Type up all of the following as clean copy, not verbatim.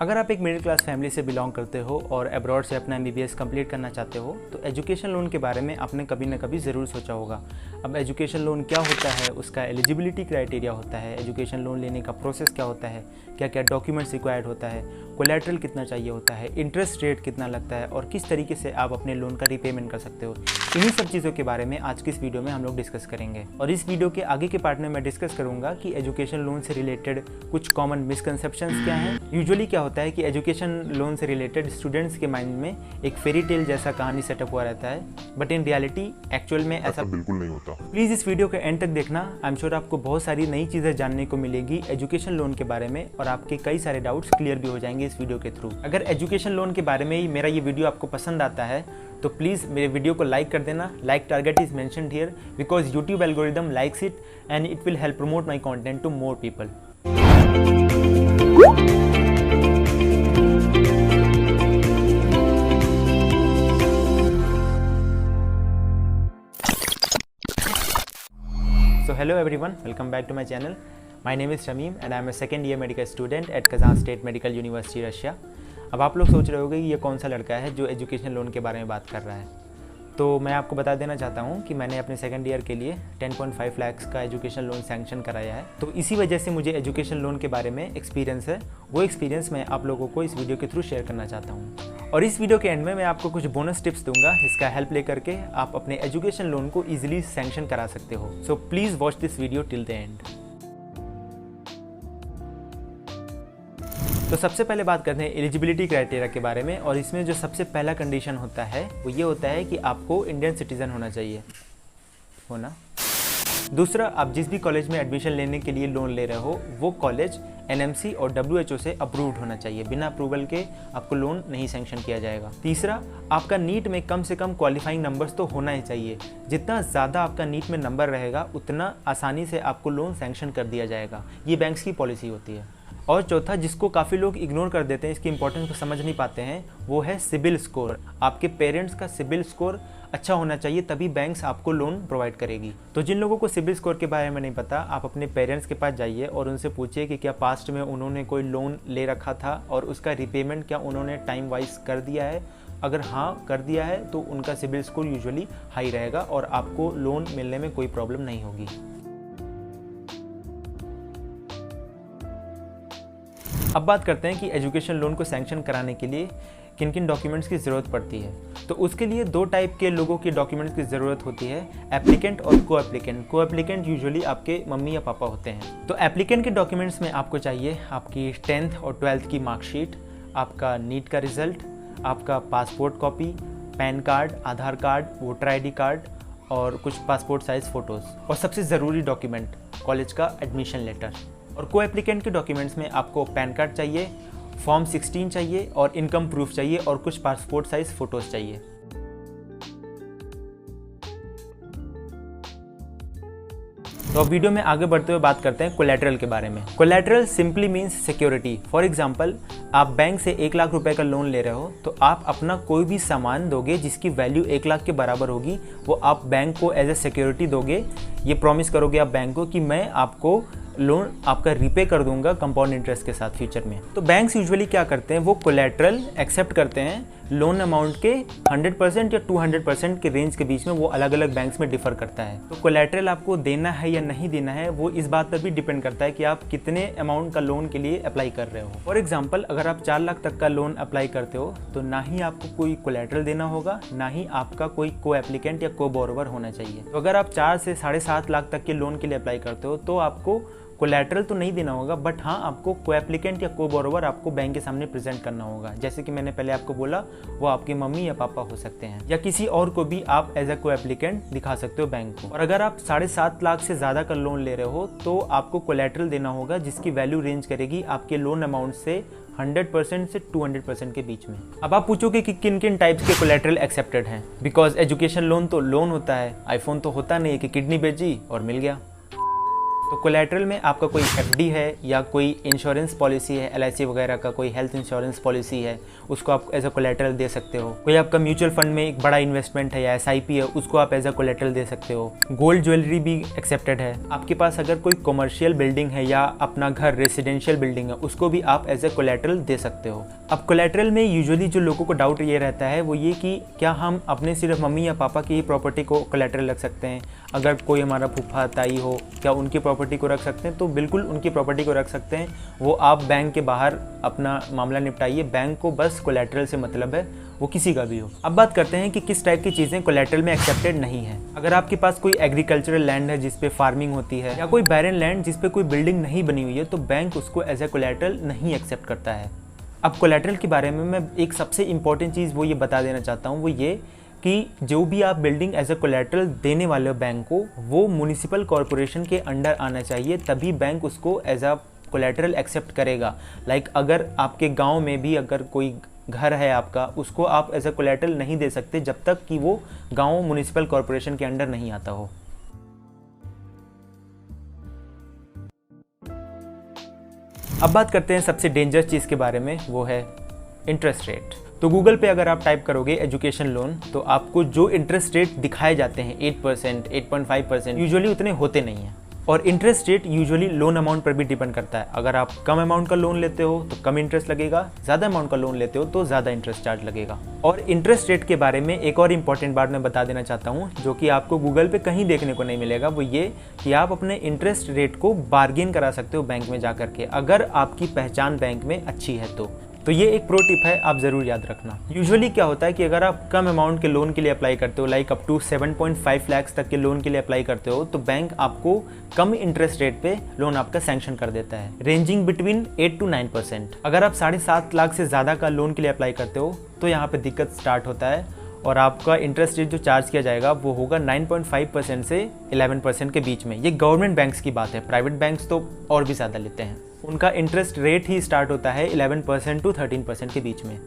अगर आप एक मिडिल क्लास फैमिली से बिलोंग करते हो और अब्रॉड से अपना MBBS कंप्लीट करना चाहते हो तो एजुकेशन लोन के बारे में आपने कभी ना कभी ज़रूर सोचा होगा। अब एजुकेशन लोन क्या होता है, उसका एलिजिबिलिटी क्राइटेरिया होता है, एजुकेशन लोन लेने का प्रोसेस क्या होता है, क्या क्या डॉक्यूमेंट्स रिक्वायर्ड होता है, कोलैटरल कितना चाहिए होता है, इंटरेस्ट रेट कितना लगता है और किस तरीके से आप अपने लोन का रिपेमेंट कर सकते हो। इन्हीं सब चीज़ों के बारे में आज की इस वीडियो में हम लोग डिस्कस करेंगे। और इस वीडियो के आगे के पार्ट में मैं डिस्कस करूंगा कि एजुकेशन लोन से रिलेटेड कुछ कॉमन मिसकंसेप्शंस क्या हैं। यूजुअली क्या होता है कि एजुकेशन लोन से रिलेटेड स्टूडेंट्स के माइंड में एक फेरी टेल जैसा कहानी सेटअप हुआ रहता है, बट इन रियलिटी एक्चुअल में ऐसा बिल्कुल नहीं होता। प्लीज़ इस वीडियो के एंड तक देखना। आई एम श्योर आपको बहुत सारी नई चीज़ें जानने को मिलेगी एजुकेशन लोन के बारे में और आपके कई सारे डाउट्स क्लियर भी हो जाएंगे इस वीडियो के थ्रू। अगर एजुकेशन लोन के बारे में ही मेरा ये वीडियो आपको पसंद आता है तो प्लीज़ मेरे वीडियो को लाइक कर देना। Like target is mentioned here because YouTube algorithm likes it and it will help promote my content to more people. So hello everyone, welcome back to my channel. My name is Shamim and I am a second year medical student at Kazan State Medical University, Russia. अब आप लोग सोच रहे होंगे कि ये कौन सा लड़का है जो एजुकेशन लोन के बारे में बात कर रहा है। तो मैं आपको बता देना चाहता हूँ कि मैंने अपने सेकंड ईयर के लिए 10.5 लाख का एजुकेशन लोन सैंक्शन कराया है। तो इसी वजह से मुझे एजुकेशन लोन के बारे में एक्सपीरियंस है। वो एक्सपीरियंस मैं आप लोगों को इस वीडियो के थ्रू शेयर करना चाहता हूँ। और इस वीडियो के एंड में मैं आपको कुछ बोनस टिप्स दूंगा, इसका हेल्प लेकर के आप अपने एजुकेशन लोन को ईजिली सैंक्शन करा सकते हो। So please watch this video till the end. तो सबसे पहले बात करते हैं एलिजिबिलिटी क्राइटेरिया के बारे में। और इसमें जो सबसे पहला कंडीशन होता है वो ये होता है कि आपको इंडियन सिटीज़न होना चाहिए होना। दूसरा, आप जिस भी कॉलेज में एडमिशन लेने के लिए लोन ले रहे हो वो कॉलेज NMC और WHO से अप्रूव्ड होना चाहिए। बिना अप्रूवल के आपको लोन नहीं सैंक्शन किया जाएगा। तीसरा, आपका नीट में कम से कम क्वालिफाइंग नंबर्स तो होना ही चाहिए। जितना ज़्यादा आपका नीट में नंबर रहेगा उतना आसानी से आपको लोन सैंक्शन कर दिया जाएगा। ये बैंक्स की पॉलिसी होती है। और चौथा, जिसको काफ़ी लोग इग्नोर कर देते हैं, इसकी इंपॉर्टेंस को समझ नहीं पाते हैं, वो है सिबिल स्कोर। आपके पेरेंट्स का सिबिल स्कोर अच्छा होना चाहिए तभी बैंक्स आपको लोन प्रोवाइड करेगी। तो जिन लोगों को सिबिल स्कोर के बारे में नहीं पता, आप अपने पेरेंट्स के पास जाइए और उनसे पूछिए कि क्या पास्ट में उन्होंने कोई लोन ले रखा था और उसका रिपेमेंट क्या उन्होंने टाइम वाइज कर दिया है। अगर हाँ कर दिया है तो उनका सिबिल स्कोर यूजुअली हाई रहेगा और आपको लोन मिलने में कोई प्रॉब्लम नहीं होगी। अब बात करते हैं कि एजुकेशन लोन को सैंक्शन कराने के लिए किन किन डॉक्यूमेंट्स की ज़रूरत पड़ती है। तो उसके लिए दो टाइप के लोगों के डॉक्यूमेंट्स की ज़रूरत होती है, एप्लीकेंट और को एप्लीकेंट। को एप्लीकेंट यूजुअली आपके मम्मी या पापा होते हैं। तो एप्लीकेंट के डॉक्यूमेंट्स में आपको चाहिए आपकी 10th और 12th की मार्कशीट, आपका नीट का रिजल्ट, आपका पासपोर्ट कॉपी, पैन कार्ड, आधार कार्ड, वोटर ID कार्ड और कुछ पासपोर्ट साइज़ फ़ोटोज़। और सबसे ज़रूरी डॉक्यूमेंट कॉलेज का एडमिशन लेटर। और को एप्लीकेंट के डॉक्यूमेंट्स में आपको पैन कार्ड चाहिए, फॉर्म 16 चाहिए और इनकम प्रूफ चाहिए और कुछ पासपोर्ट साइज फोटोज चाहिए। तो अब वीडियो में आगे बढ़ते हुए बात करते हैं कोलैटरल के बारे में। Collateral simply means security. For example, आप बैंक से 1 लाख रुपए का लोन ले रहे हो तो आप अपना कोई भी सामान दोगे जिसकी वैल्यू 1 लाख के बराबर होगी, वो आप बैंक को एज ए सिक्योरिटी दोगे। ये प्रॉमिस करोगे आप बैंक को कि मैं आपको लोन आपका रीपे कर दूंगा कंपाउंड इंटरेस्ट के साथ फ्यूचर में। तो बैंक्स यूजुअली क्या करते हैं, वो कोलैटरल एक्सेप्ट करते हैं लोन अमाउंट के 100% या 200% के रेंज के बीच में। वो अलग अलग बैंक्स में डिफर करता है। तो कोलैटरल आपको देना है या नहीं देना है वो इस बात पर भी डिपेंड करता है कि आप कितने अमाउंट का लोन के लिए अप्लाई कर रहे हो। फॉर एग्जाम्पल, अगर आप 4 लाख तक का लोन अप्लाई करते हो तो ना ही आपको कोई कोलैटरल देना होगा, ना ही आपका कोई को एप्लीकेंट या को बोरोवर होना चाहिए। तो अगर आप 4 से 7.5 लाख तक के लोन के लिए अप्लाई करते हो तो आपको कोलैटरल तो नहीं देना होगा, बट हाँ आपको को एप्लीकेंट या को बोरोवर आपको बैंक के सामने प्रेजेंट करना होगा। जैसे कि मैंने पहले आपको बोला, वो आपके मम्मी या पापा हो सकते हैं या किसी और को भी आप एज ए को एप्लीकेंट दिखा सकते हो बैंक को। और अगर आप 7.5 लाख से ज़्यादा का लोन ले रहे हो तो आपको कोलैटरल देना होगा जिसकी वैल्यू रेंज करेगी आपके लोन अमाउंट से 100% से 200% के बीच में। अब आप पूछोगे कि किन किन टाइप्स के कोलैटरल एक्सेप्टेड हैं, बिकॉज एजुकेशन लोन तो लोन होता है, आईफोन तो होता नहीं है कि किडनी बेची और मिल गया। तो कोलैटरल में आपका कोई एफडी है या कोई इंश्योरेंस पॉलिसी है, एलआईसी वगैरह का कोई हेल्थ इंश्योरेंस पॉलिसी है, उसको आप एज अ कोलैटरल दे सकते हो। कोई आपका म्यूचुअल फंड में एक बड़ा इन्वेस्टमेंट है या एसआईपी है, उसको आप एज अ कोलैटरल दे सकते हो। गोल्ड ज्वेलरी भी एक्सेप्टेड है। आपके पास अगर कोई कमर्शियल बिल्डिंग है या अपना घर रेसिडेंशियल बिल्डिंग है, उसको भी आप एज अ कोलैटरल दे सकते हो। अब कोलैटरल में यूजुअली जो लोगों को डाउट ये रहता है वो ये कि क्या हम अपने सिर्फ मम्मी या पापा की ही प्रॉपर्टी को कोलैटरल रख सकते हैं, अगर कोई हमारा फूफा ताई हो क्या उनकी प्रॉपर्टी को रख सकते हैं? तो बिल्कुल उनकी प्रॉपर्टी को रख सकते हैं। वो आप बैंक के बाहर अपना मामला निपटाइए, बैंक को बस कोलैटरल से मतलब है, वो किसी का भी हो। अब बात करते हैं कि किस टाइप की चीज़ें कोलैटरल में एक्सेप्टेड नहीं है। अगर आपके पास कोई एग्रीकल्चरल लैंड है जिसपे फार्मिंग होती है या कोई बैरन लैंड जिसपे कोई बिल्डिंग नहीं बनी हुई है, तो बैंक उसको एज ए कोलैटरल नहीं एक्सेप्ट करता है। अब कोलैटरल के बारे में मैं एक सबसे इंपॉर्टेंट चीज़ वो ये बता देना चाहता हूँ, वो ये कि जो भी आप बिल्डिंग एज ए कोलैटरल देने वाले हो बैंक को, वो म्युनिसिपल कॉरपोरेशन के अंडर आना चाहिए, तभी बैंक उसको एज अ कोलैटरल एक्सेप्ट करेगा। लाइक अगर आपके गांव में भी अगर कोई घर है आपका, उसको आप एज अ कोलैटरल नहीं दे सकते जब तक कि वो गांव म्युनिसिपल कॉरपोरेशन के अंडर नहीं आता हो। अब बात करते हैं सबसे डेंजरस चीज़ के बारे में, वो है इंटरेस्ट रेट। तो गूगल पे अगर आप टाइप करोगे एजुकेशन लोन, तो आपको जो इंटरेस्ट रेट दिखाए जाते हैं 8%, 8.5%, यूजुअली उतने होते नहीं हैं। और interest rate usually loan amount पर भी डिपेंड करता है। अगर आप कम अमाउंट का लोन लेते हो तो कम इंटरेस्ट लगेगा, ज़्यादा अमाउंट का लोन लेते हो तो ज़्यादा इंटरेस्ट चार्ज लगेगा। और इंटरेस्ट रेट के बारे में एक और इम्पॉर्टेंट बात मैं बता देना चाहता हूँ, जो कि आपको गूगल पे कहीं देखने को नहीं मिलेगा, वो ये कि आप अपने इंटरेस्ट रेट को बार्गेन करा सकते हो बैंक में जा करके, अगर आपकी पहचान बैंक में अच्छी है तो ये एक प्रो टिप है, आप ज़रूर याद रखना। यूजुअली क्या होता है कि अगर आप कम अमाउंट के लोन के लिए अप्लाई करते हो, लाइक अप टू 7.5 लाख तक के लोन के लिए अप्लाई करते हो, तो बैंक आपको कम इंटरेस्ट रेट पे लोन आपका सैंक्शन कर देता है, रेंजिंग बिटवीन 8 to 9%। अगर आप 7.5 लाख से ज़्यादा का लोन के लिए अप्लाई करते हो तो यहाँ पे दिक्कत स्टार्ट होता है, और आपका इंटरेस्ट रेट जो चार्ज किया जाएगा वो होगा 9.5% से 11% के बीच में। ये गवर्नमेंट बैंक्स की बात है, प्राइवेट बैंक्स तो और भी ज़्यादा लेते हैं। उनका इंटरेस्ट रेट ही स्टार्ट होता है 11% to 13% के बीच में।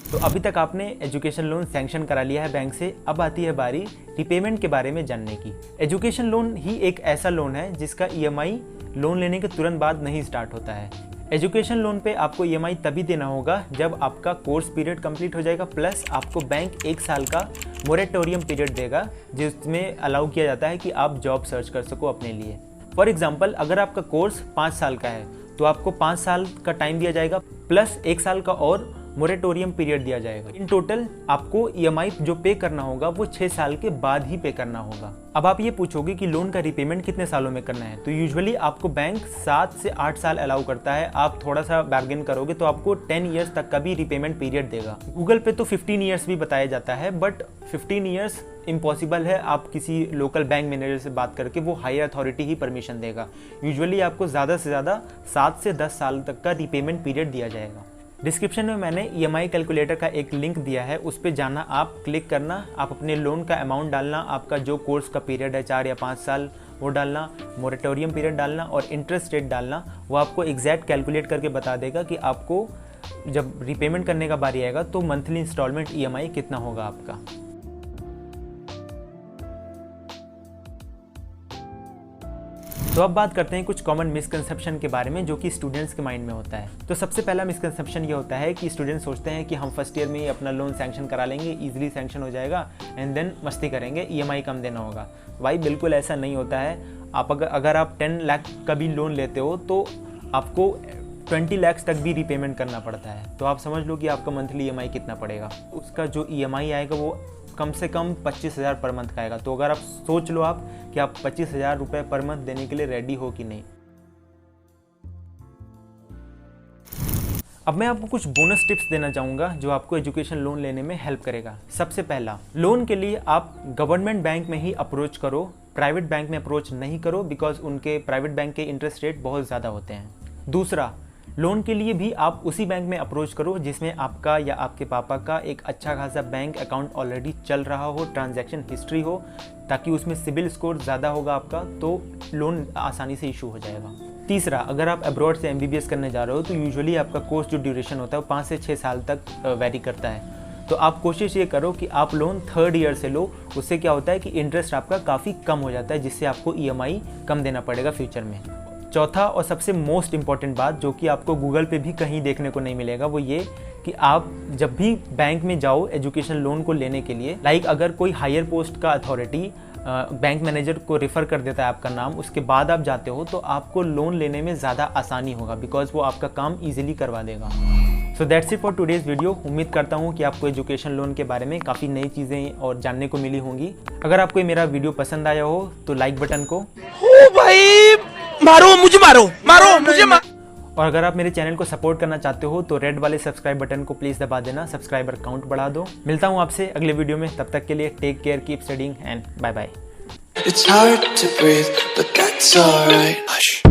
तो अभी तक आपने एजुकेशन लोन सैंक्शन करा लिया है बैंक से, अब आती है बारी रिपेमेंट के बारे में जानने की। एजुकेशन लोन ही एक ऐसा लोन है जिसका ईएमआई लोन लेने के तुरंत बाद नहीं स्टार्ट होता है। एजुकेशन लोन पे आपको ईएमआई तभी देना होगा जब आपका कोर्स पीरियड कंप्लीट हो जाएगा, प्लस आपको बैंक 1 साल का मोरेटोरियम पीरियड देगा, जिसमें अलाउ किया जाता है कि आप जॉब सर्च कर सको अपने लिए। फॉर एग्जांपल, अगर आपका कोर्स 5 साल का है तो आपको 5 साल का टाइम दिया जाएगा, प्लस 1 साल का और मोरेटोरियम पीरियड दिया जाएगा। इन टोटल आपको ईएमआई जो पे करना होगा वो 6 साल के बाद ही पे करना होगा। अब आप ये पूछोगे कि लोन का रिपेमेंट कितने सालों में करना है, तो यूजुअली आपको बैंक 7 से 8 साल अलाउ करता है। आप थोड़ा सा बार्गेन करोगे तो आपको 10 ईयर्स तक का भी रिपेमेंट पीरियड देगा। गूगल पे तो 15 ईयर्स भी बताया जाता है, बट 15 ईयर्स इम्पॉसिबल है। आप किसी लोकल बैंक मैनेजर से बात करके, वो हायर अथॉरिटी ही परमिशन देगा। यूजुअली आपको ज़्यादा से ज़्यादा 7 से 10 साल तक का रिपेमेंट पीरियड दिया जाएगा। डिस्क्रिप्शन में मैंने ईएमआई कैलकुलेटर का एक लिंक दिया है, उस पर जाना, आप क्लिक करना, आप अपने लोन का अमाउंट डालना, आपका जो कोर्स का पीरियड है 4 या 5 साल वो डालना, मोरेटोरियम पीरियड डालना और इंटरेस्ट रेट डालना। वो आपको एग्जैक्ट कैलकुलेट करके बता देगा कि आपको जब रिपेमेंट करने का बारी आएगा तो मंथली इंस्टॉलमेंट ईएमआई कितना होगा आपका। तो अब बात करते हैं कुछ कॉमन मिसकंसेप्शन के बारे में जो कि स्टूडेंट्स के माइंड में होता है। तो सबसे पहला मिसकंसेप्शन ये होता है कि स्टूडेंट सोचते हैं कि हम फर्स्ट ईयर में ही अपना लोन सैंक्शन करा लेंगे, इजीली सैंक्शन हो जाएगा एंड देन मस्ती करेंगे, ईएमआई कम देना होगा। भाई बिल्कुल ऐसा नहीं होता है। आप अगर आप 10 लाख का भी लोन लेते हो तो आपको 20 लाख तक भी रिपेमेंट करना पड़ता है। तो आप समझ लो कि आपका मंथली ईएमआई कितना पड़ेगा। उसका जो ईएमआई आएगा वो कम से कम 25,000 पर मंथ का आएगा। तो अगर आप सोच लो आप कि आप 25,000 रुपये पर मंथ देने के लिए रेडी हो कि नहीं। अब मैं आपको कुछ बोनस टिप्स देना चाहूँगा जो आपको एजुकेशन लोन लेने में हेल्प करेगा। सबसे पहला, लोन के लिए आप गवर्नमेंट बैंक में ही अप्रोच करो, प्राइवेट बैंक में अप्रोच नहीं करो, बिकॉज उनके प्राइवेट बैंक के इंटरेस्ट रेट बहुत ज़्यादा होते हैं। दूसरा, लोन के लिए भी आप उसी बैंक में अप्रोच करो जिसमें आपका या आपके पापा का एक अच्छा खासा बैंक अकाउंट ऑलरेडी चल रहा हो, ट्रांजैक्शन हिस्ट्री हो, ताकि उसमें सिबिल स्कोर ज़्यादा होगा आपका, तो लोन आसानी से इशू हो जाएगा। तीसरा, अगर आप अब्रॉड से एमबीबीएस करने जा रहे हो तो यूजुअली आपका कोर्स जो ड्यूरेशन होता है वो 5 से 6 साल तक वेरी करता है। तो आप कोशिश ये करो कि आप लोन 3rd ईयर से लो। उससे क्या होता है कि इंटरेस्ट आपका काफ़ी कम हो जाता है, जिससे आपको EMI कम देना पड़ेगा फ्यूचर में। चौथा और सबसे मोस्ट इम्पॉर्टेंट बात, जो कि आपको गूगल पे भी कहीं देखने को नहीं मिलेगा, वो ये कि आप जब भी बैंक में जाओ एजुकेशन लोन को लेने के लिए, लाइक अगर कोई हायर पोस्ट का अथॉरिटी बैंक मैनेजर को रेफ़र कर देता है आपका नाम, उसके बाद आप जाते हो, तो आपको लोन लेने में ज़्यादा आसानी होगा, बिकॉज वो आपका काम ईजिली करवा देगा। So that's it for today's video. उम्मीद करता हूँ कि आपको एजुकेशन लोन के बारे में काफ़ी नई चीज़ें और जानने को मिली होंगी। अगर आपको मेरा वीडियो पसंद आया हो तो लाइक बटन को भाई मारो मुझे मारो। और अगर आप मेरे चैनल को सपोर्ट करना चाहते हो तो रेड वाले सब्सक्राइब बटन को प्लीज़ दबा देना, सब्सक्राइबर काउंट बढ़ा दो। मिलता हूँ आपसे अगले वीडियो में, तब तक के लिए take care, keep studying and bye bye. It's hard to breathe, but that's alright. Hush.